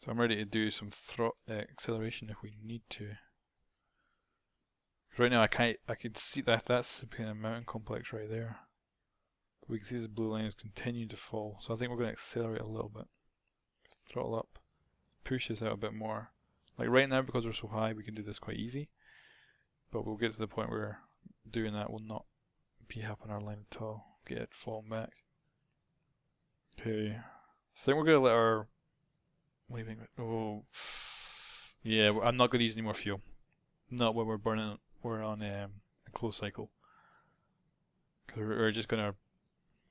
So I'm ready to do some acceleration if we need to. Right now I can see that's the kind of mountain complex right there. We can see this blue line is continuing to fall, so I think we're going to accelerate a little bit. Throttle up, push this out a bit more. Like right now, because we're so high, we can do this quite easy, but we'll get to the point where doing that will not be happening our line at all. Get it falling back. Okay, I think we're going to let our... What do you think? Oh, yeah, I'm not going to use any more fuel. Not when we're burning. We're on a closed cycle. Because we're just going to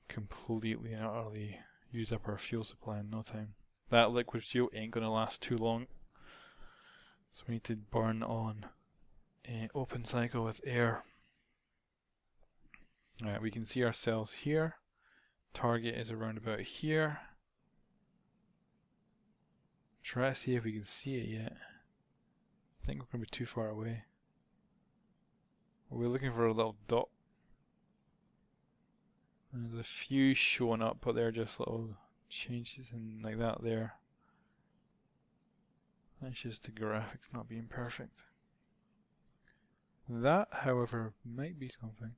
completely and utterly use up our fuel supply in no time. That liquid fuel ain't going to last too long. So we need to burn on an open cycle with air. Alright, we can see ourselves here. Target is around about here. Try to see if we can see it yet. I think we're going to be too far away. We're looking for a little dot. And there's a few showing up, but they're just little changes and like that there. That's just the graphics not being perfect. That, however, might be something.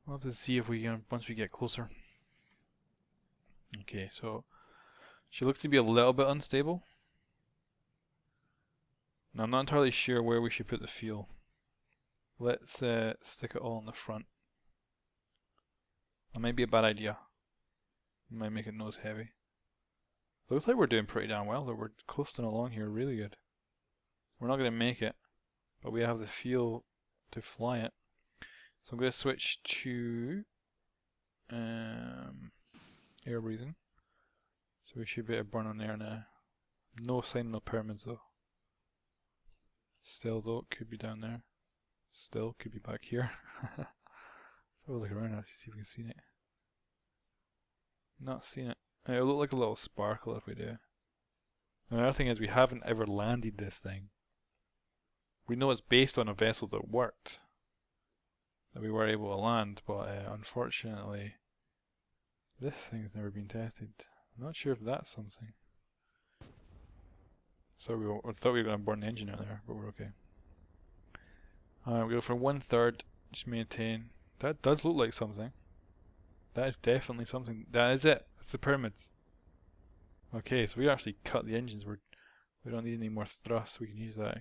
We'll have to see if we can once we get closer. Okay, so she looks to be a little bit unstable. Now I'm not entirely sure where we should put the fuel. Let's stick it all in the front. That might be a bad idea. Might make it nose heavy. Looks like we're doing pretty damn well though. We're coasting along here really good. We're not going to make it, but we have the fuel to fly it. So I'm going to switch to air breathing. So we should be able to burn on air now. No sign of no pyramids though. Still though, it could be down there. Still, could be back here. Let's have a look around now to see if we can see it. Not seeing it. It'll look like a little sparkle if we do. And the other thing is we haven't ever landed this thing. We know it's based on a vessel that worked. That we were able to land, but unfortunately this thing's never been tested. I'm not sure if that's something. So I thought we were going to burn the engine out there, but we're okay. We go for 1/3, just maintain. That does look like something. That is definitely something. That is it. That's the pyramids. Okay, so we actually cut the engines. We don't need any more thrust. We can use that.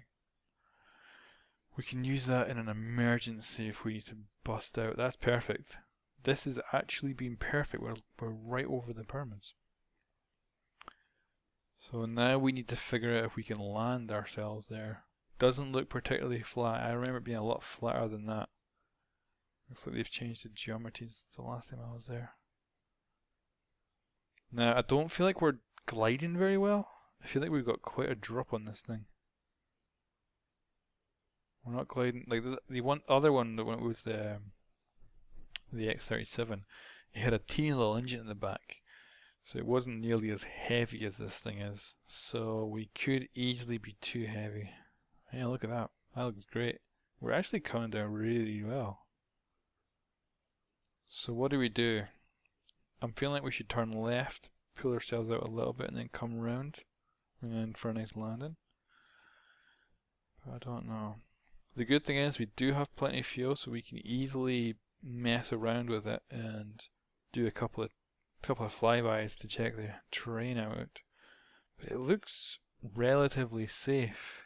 We can use that in an emergency if we need to bust out. That's perfect. This has actually been perfect. We're right over the pyramids. So now we need to figure out if we can land ourselves there. Doesn't look particularly flat. I remember it being a lot flatter than that. Looks like they've changed the geometry since the last time I was there. Now I don't feel like we're gliding very well. I feel like we've got quite a drop on this thing. We're not gliding like the one other one that when it was the X-37. It had a teeny little engine in the back. So it wasn't nearly as heavy as this thing is. So we could easily be too heavy. Yeah, look at that. That looks great. We're actually coming down really well. So what do we do? I'm feeling like we should turn left, pull ourselves out a little bit, and then come round, and then for a nice landing. But I don't know. The good thing is we do have plenty of fuel, so we can easily mess around with it and do a couple of flybys to check the terrain out. But it looks relatively safe.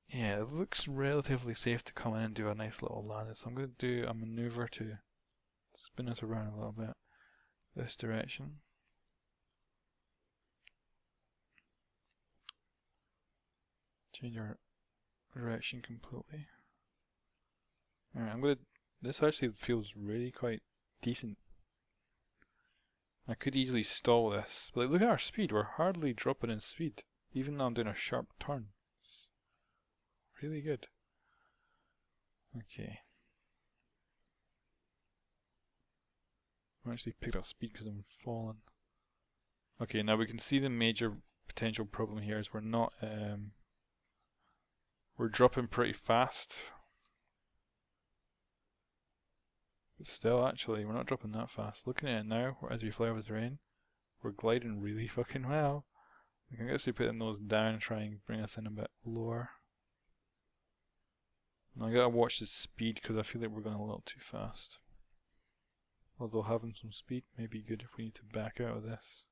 Yeah, it looks relatively safe to come in and do a nice little landing. So I'm going to do a maneuver to spin us around a little bit this direction. Change our direction completely. Alright, this actually feels really quite decent. I could easily stall this, but look at our speed. We're hardly dropping in speed, even though I'm doing a sharp turn. Really good. Okay. I actually picked up speed because I'm falling. Okay, now we can see the major potential problem here is we're not we're dropping pretty fast. But still, actually, we're not dropping that fast. Looking at it now, as we fly over the terrain, We're gliding really fucking well. We can actually put the nose down and try and bring us in a bit lower. I gotta watch the speed because I feel like we're going a little too fast. Although having some speed may be good if we need to back out of this.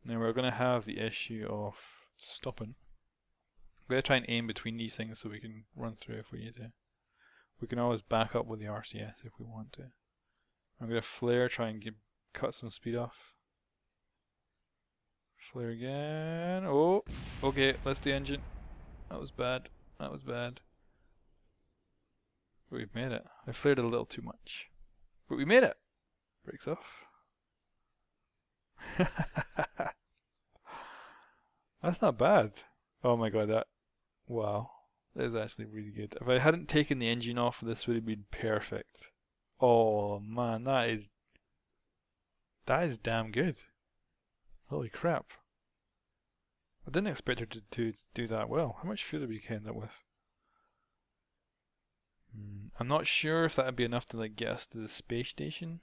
Now we're gonna have the issue of stopping. We're gonna try and aim between these things so we can run through if we need to. We can always back up with the RCS if we want to. I'm gonna flare, try and cut some speed off. Flare again. Oh, okay, that's the engine. That was bad. That was bad. But we've made it. I flared a little too much. But we made it! Breaks off. That's not bad. Oh my god, that... Wow. That is actually really good. If I hadn't taken the engine off, this would have been perfect. Oh man, that is damn good. Holy crap. I didn't expect her to do that well. How much fuel did we end up with? I'm not sure if that would be enough to like get us to the space station.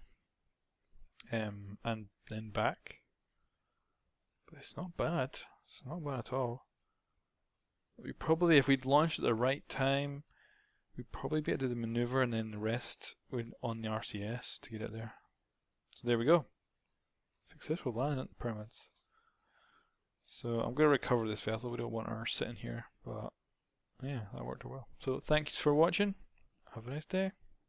And then back. But it's not bad. It's not bad at all. We probably, if we'd launched at the right time, we'd probably be able to do the maneuver and then the rest on the RCS to get it there. So there we go. Successful landing at the pyramids. So I'm going to recover this vessel. We don't want her sitting here, but yeah, that worked well. So thanks for watching. Have a nice day.